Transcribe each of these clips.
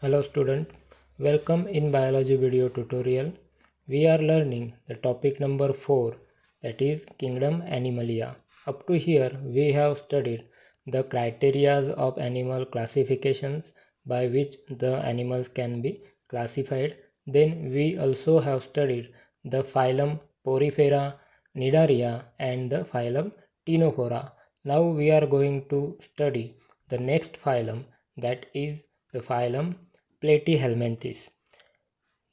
Hello student, welcome in biology video tutorial. We are learning the topic number 4, that is kingdom Animalia. Up to here we have studied the criteria of animal classifications by which the animals can be classified. Then we also have studied the phylum Porifera, Nidaria and the phylum Ctenophora. Now we are going to study the next phylum, that is the phylum Platyhelminthes.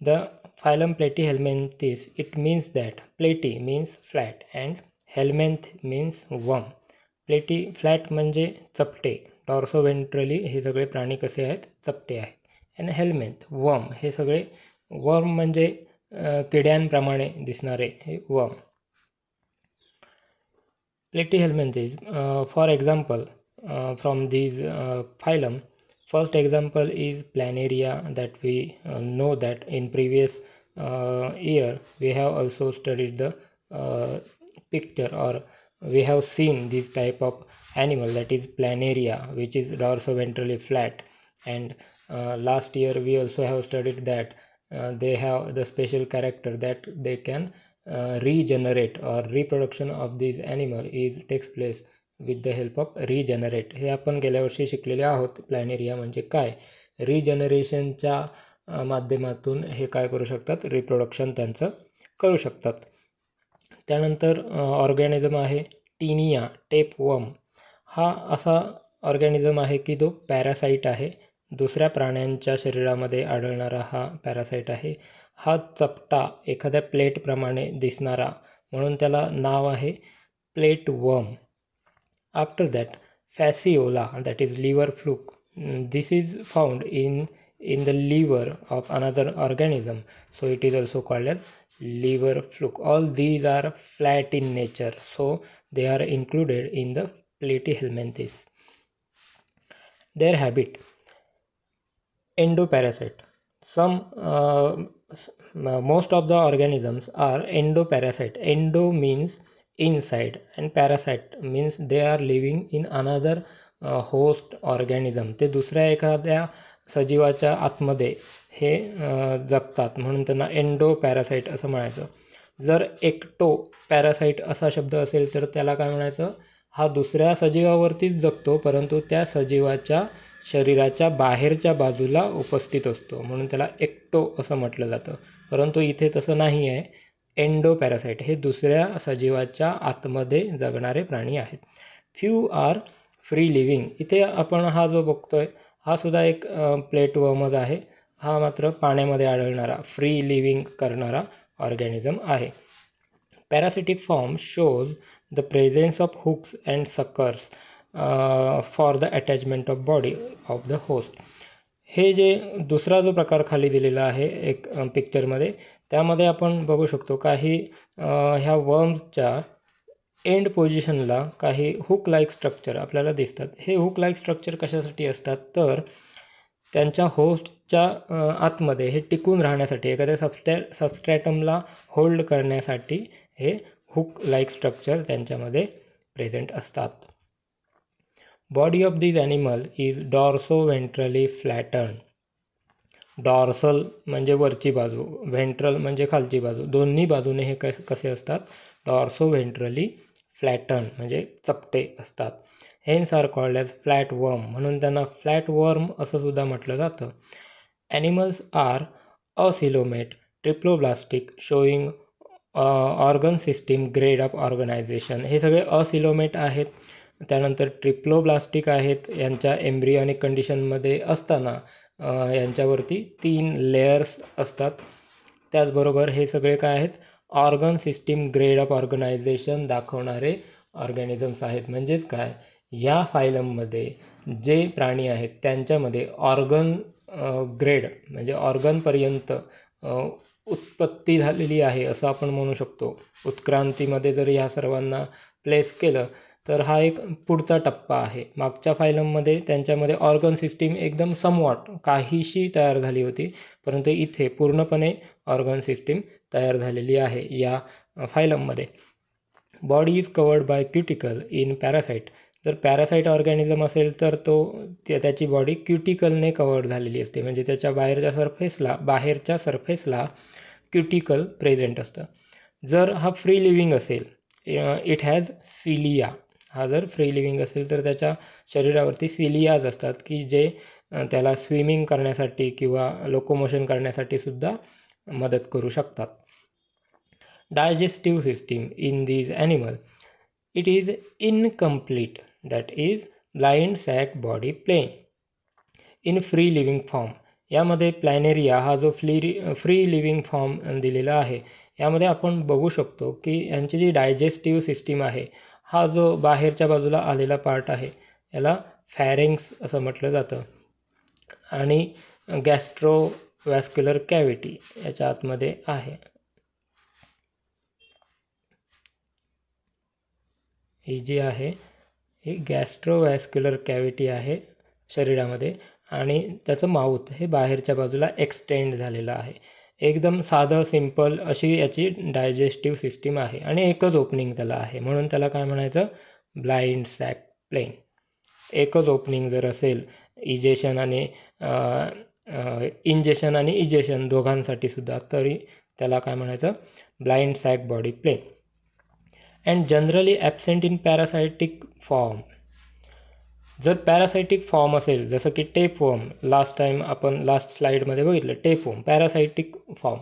The phylum Platyhelminthes, it means that platy means flat and helminth means worm. प्लेटी flat म्हणजे चपटे, डॉर्सोवेंट्रली हे सगळे प्राणी कसे आहेत, चपटे आहेत. आणि हेल्मेंथ वर्म, हे सगळे वर्म म्हणजे किड्यांप्रमाणे दिसणारे हे वर्म. Platyhelminthes, for example, from these phylum, first example is Planaria, that we know that in previous year we have also studied the picture, or we have seen this type of animal, that is Planaria, which is dorsoventrally flat. And last year we also have studied that they have the special character that they can regenerate, or reproduction of this animal takes place with the help of regenerate. हे आपण गेल्या वर्षी शिकलेले आहोत. Planaria म्हणजे काय, रिजनरेशनच्या माध्यमातून हे काय करू शकतात, रिप्रोडक्शन त्यांचं करू शकतात. त्यानंतर ऑर्गॅनिझम आहे टीनिया टेपवर्म. हा असा ऑर्गॅनिझम आहे की तो पॅरासाइट आहे, दुसऱ्या प्राण्यांच्या शरीरामध्ये आढळणारा हा पॅरासाइट आहे. हा चपटा एखाद्या प्लेटप्रमाणे दिसणारा, म्हणून त्याला नाव आहे प्लेटवर्म. After that fasciola, that is liver fluke. This is found in the liver of another organism, so it is also called as liver fluke. All these are flat in nature, so they are included in the Platyhelminthes. Their habit: endoparasite. Most of the organisms are endoparasite. Endo means inside and parasite means they are living in another host organism. ते दुसऱ्या एखाद्या सजीवाच्या आतमध्ये हे जगतात, म्हणून त्यांना endo parasite असं म्हणायचं. जर एक्टो पॅरासाइट असा शब्द असेल तर त्याला काय म्हणायचं, हा दुसऱ्या सजीवावरतीच जगतो परंतु त्या सजीवाच्या शरीराच्या बाहेरच्या बाजूला उपस्थित असतो, म्हणून त्याला एक्टो असं म्हटलं जातं. परंतु इथे तसं नाही आहे. एंडो पॅरासाइट हे दुसऱ्या सजीवाच्या आतमध्ये जगणारे प्राणी आहेत. Few are free living. इथे आपण हा जो बघतोय हा सुद्धा एक प्लेटवर्मच आहे. हा मात्र पाण्यामध्ये आढळणारा, फ्री लिव्हिंग करणारा ऑर्गॅनिझम आहे. Parasitic form shows the presence of hooks and suckers for the attachment of body of the host. हे जे दुसरा जो प्रकार खाली दिलेला आहे एक पिक्चरमध्ये, त्यामध्ये आपण बघू शकतो काही ह्या वर्म्सच्या एंड पोझिशनला काही हुक लाईक स्ट्रक्चर आपल्याला दिसतात. हे हुक लाईक स्ट्रक्चर कशासाठी असतात, तर त्यांच्या होस्टच्या आतमध्ये हे टिकून राहण्यासाठी, एखाद्या सबस्ट्रॅटमला होल्ड करण्यासाठी हे हुक लाईक स्ट्रक्चर त्यांच्यामध्ये प्रेझेंट असतात. Body of this animal is dorsoventrally flatten. Dorsal म्हणजे वरची बाजू, व्हेंट्रल म्हणजे खालची बाजू, दोन्ही बाजूने हे कसे असतात, डॉर्सोवेंट्रली फ्लॅटन म्हणजे चपटे असतात. Hence are called as flat worm, म्हणून त्यांना फ्लॅट वर्म असं सुद्धा म्हटलं जातं. Animals are acoelomate, triploblastic, showing organ system grade of organisation. हे सगळे असिलोमेट आहेत. त्यानंतर ट्रिप्लोब्लास्टिक आहेत. यांच्या एम्ब्रियॉनिक कंडिशनमध्ये असताना यांच्यावरती 3 लेयर्स असतात. त्याचबरोबर हे सगळे काय आहेत, organ system grade of organization दाखवणारे ऑर्गॅनिझम्स आहेत. म्हणजेच काय, या फायलममध्ये जे प्राणी आहेत त्यांच्यामध्ये ऑर्गन ग्रेड म्हणजे ऑर्गनपर्यंत उत्पत्ती झालेली आहे असं आपण म्हणू शकतो. उत्क्रांतीमध्ये जर ह्या सर्वांना प्लेस केलं तर हा एक पुढचा टप्पा आहे. मागच्या फायलममध्ये त्यांच्यामध्ये ऑर्गन सिस्टीम एकदम समवॉट काहीशी तयार झाली होती, परंतु इथे पूर्णपणे ऑर्गन सिस्टीम तयार झालेली आहे या फायलममध्ये. Body is covered by cuticle in parasite. जर पॅरासाइट ऑर्गॅनिझम असेल तर त्याची बॉडी क्युटिकलने कव्हर झालेली असते, म्हणजे त्याच्या बाहेरच्या सरफेसला क्युटिकल प्रेझेंट असतं. जर हा फ्री लिव्हिंग असेल, इट हॅज सिलिया. हा जर फ्री लिव्हिंग असेल तर त्याच्या शरीरावरती सिलियाज असतात की जे त्याला स्विमिंग करण्यासाठी किंवा लोकोमोशन करण्यासाठी सुद्धा मदत करू शकतात. Digestive system in these animal, it is incomplete, that is blind sac body plane in free living form. यामध्ये प्लॅनेरिया हा जो फ्री लिव्हिंग फॉर्म दिलेला आहे, यामध्ये आपण बघू शकतो की यांची जी डायजेस्टिव्ह सिस्टीम आहे, हा जो बाहेरच्या बाजूला आलेला पार्ट आहे याला फॅरेंक्स असं म्हटलं जातं, आणि गॅस्ट्रोवॅस्क्युलर कॅव्हिटी याच्या आतमध्ये आहे. ही जी आहे ही गॅस्ट्रोवॅस्क्युलर कॅव्हिटी आहे शरीरामध्ये, आणि त्याचं माउथ हे बाहेरच्या बाजूला एक्सटेंड झालेलं आहे. एकदम साधं सिंपल अशी याची डायजेस्टिव्ह सिस्टीम आहे आणि एकच ओपनिंग त्याला आहे, म्हणून त्याला काय म्हणायचं, ब्लाइंड सॅक प्लेन. एकच ओपनिंग जर असेल इंजेशन आणि इजेशन दोघांसाठी सुद्धा, तरी त्याला काय म्हणायचं, blind sac body plan. And generally absent in parasitic form. जर पॅरासायटिक फॉर्म असेल, जसं की टेपवर्म, आपण लास्ट स्लाईडमध्ये बघितलं, टेपवर्म पॅरासायटिक फॉर्म.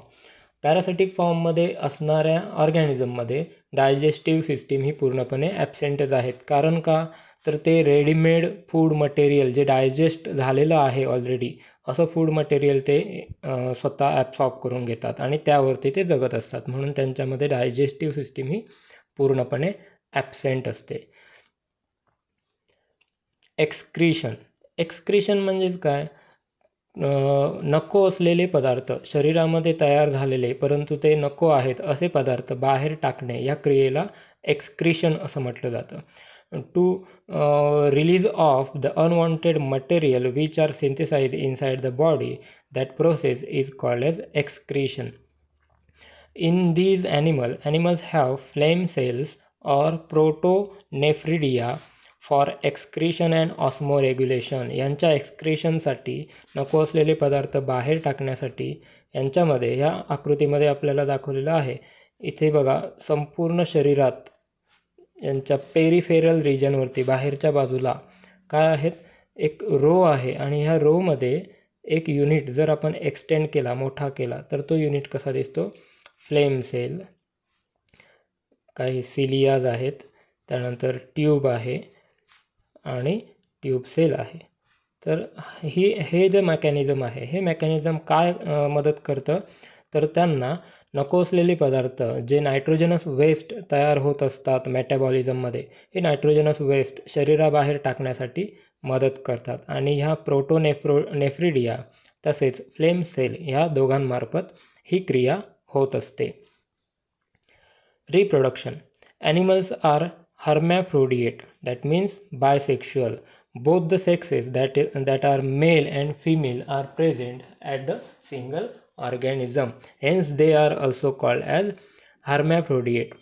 पॅरासायटिक फॉर्ममध्ये असणाऱ्या ऑर्गॅनिझममध्ये डायजेस्टिव्ह सिस्टीम ही पूर्णपणे ॲबसेंटच आहेत. कारण का, तर ते रेडीमेड फूड मटेरियल जे डायजेस्ट झालेलं आहे ऑलरेडी, असं फूड मटेरियल ते स्वतः ॲब्सॉर्ब करून घेतात आणि त्यावरती ते जगत असतात, म्हणून त्यांच्यामध्ये डायजेस्टिव्ह सिस्टीम ही पूर्णपणे ॲबसेंट असते. एक्सक्रीशन म्हणजेच काय, नको असलेले पदार्थ शरीरामध्ये तयार झालेले परंतु ते नको आहेत असे पदार्थ बाहेर टाकणे, या क्रियेला एक्सक्रीशन असं म्हटलं जातं. To release of the unwanted material which are synthesize inside the body, that process is called as excretion. In these animals have phlegm cells or protonephridia for excretion and osmoregulation. यांच्या एक्सक्रेशनसाठी, नको असलेले पदार्थ बाहेर टाकण्यासाठी, यांच्यामध्ये ह्या आकृतीमध्ये आपल्याला दाखवलेलं आहे. इथे बघा, संपूर्ण शरीरात यांच्या पेरिफेरल रिजनवरती बाहेरच्या बाजूला काय आहेत, एक रो आहे, आणि ह्या रोमध्ये एक युनिट जर आपण एक्सटेंड केला, मोठा केला, तर तो युनिट कसा दिसतो, फ्लेम सेल, काही सिलियाज आहेत, त्यानंतर ट्यूब आहे आणि ट्यूब सेल आहे. तर हे जे मेकॅनिझम आहे, हे मेकॅनिझम काय मदत करतं, तर त्यांना नको असलेले पदार्थ जे नायट्रोजनस वेस्ट तयार होत असतात मेटाबॉलिझममध्ये, हे नायट्रोजनस वेस्ट शरीराबाहेर टाकण्यासाठी मदत करतात, आणि ह्या प्रोटोनेफ्रिडिया तसेच फ्लेम सेल ह्या दोघांमार्फत ही क्रिया होत असते. Reproduction. Animals are hermaphrodite, that means bisexual. Both the sexes, that are male and female, are present at the single organism. Hence, they are also called as hermaphrodite.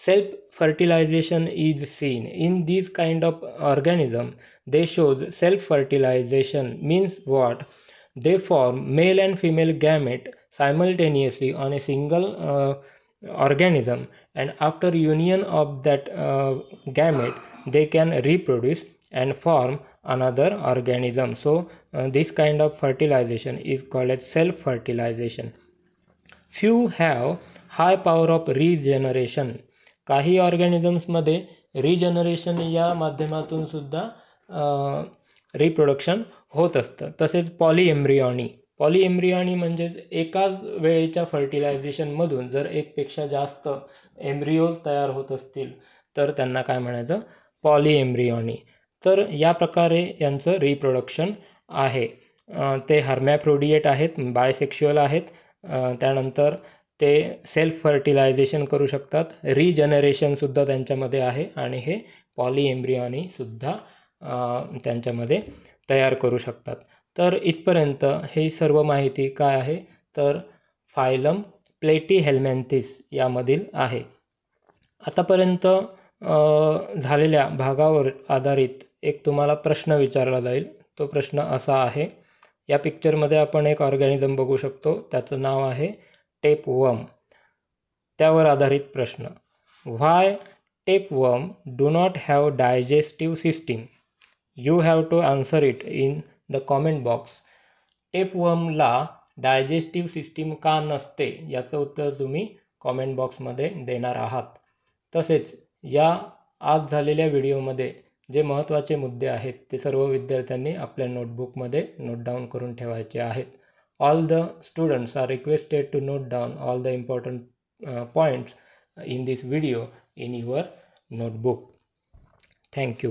Self-fertilization is seen in these kind of organism. They shows self-fertilization means what? They form male and female gamete simultaneously on a single organism, and after union of that gamete they can reproduce and form another organism. So this kind of fertilization is called as self-fertilization. Few have high power of regeneration. काही organisms मध्ये regeneration या माध्यमातून सुद्धा reproduction होत असतं. तसेच पॉलीएम्ब्रियॉनी म्हणजेच एकाच वेळेच्या फर्टिलायझेशनमधून जर एकपेक्षा जास्त एम्ब्रियोज तयार होत असतील तर त्यांना काय म्हणायचं, पॉलीएम्ब्रियॉनी. तर या प्रकारे यांचं रिप्रोडक्शन आहे. ते हर्मॅफ्रोडिएट आहेत, बायसेक्शुअल आहेत, त्यानंतर ते सेल्फ फर्टिलायझेशन करू शकतात, रिजनरेशनसुद्धा त्यांच्यामध्ये आहे, आणि हे पॉलीएम्ब्रियॉनी सुद्धा त्यांच्यामध्ये तयार करू शकतात. तर इथपर्यंत ही सर्व माहिती काय आहे, तर फायलम प्लेटीहेल्मिंथेस यामधील आहे. आतापर्यंत झालेल्या भागावर आधारित एक तुम्हाला प्रश्न विचारला जाईल. तो प्रश्न असा आहे, या पिक्चरमध्ये आपण एक ऑर्गॅनिझम बघू शकतो, त्याचं नाव आहे टेपवर्म. त्यावर आधारित प्रश्न, why tapeworm do not have digestive system? You have to answer it in the comment box. टेपवर्मला डायजेस्टिव्ह सिस्टीम का नसते याचं उत्तर तुम्ही कॉमेंट बॉक्समध्ये देणार आहात. तसेच या आज झालेल्या व्हिडिओमध्ये जे महत्त्वाचे मुद्दे आहेत ते सर्व विद्यार्थ्यांनी आपल्या नोटबुकमध्ये नोट डाऊन करून ठेवायचे आहेत. All the students are requested to note down all the important points in this video in your notebook. Thank you.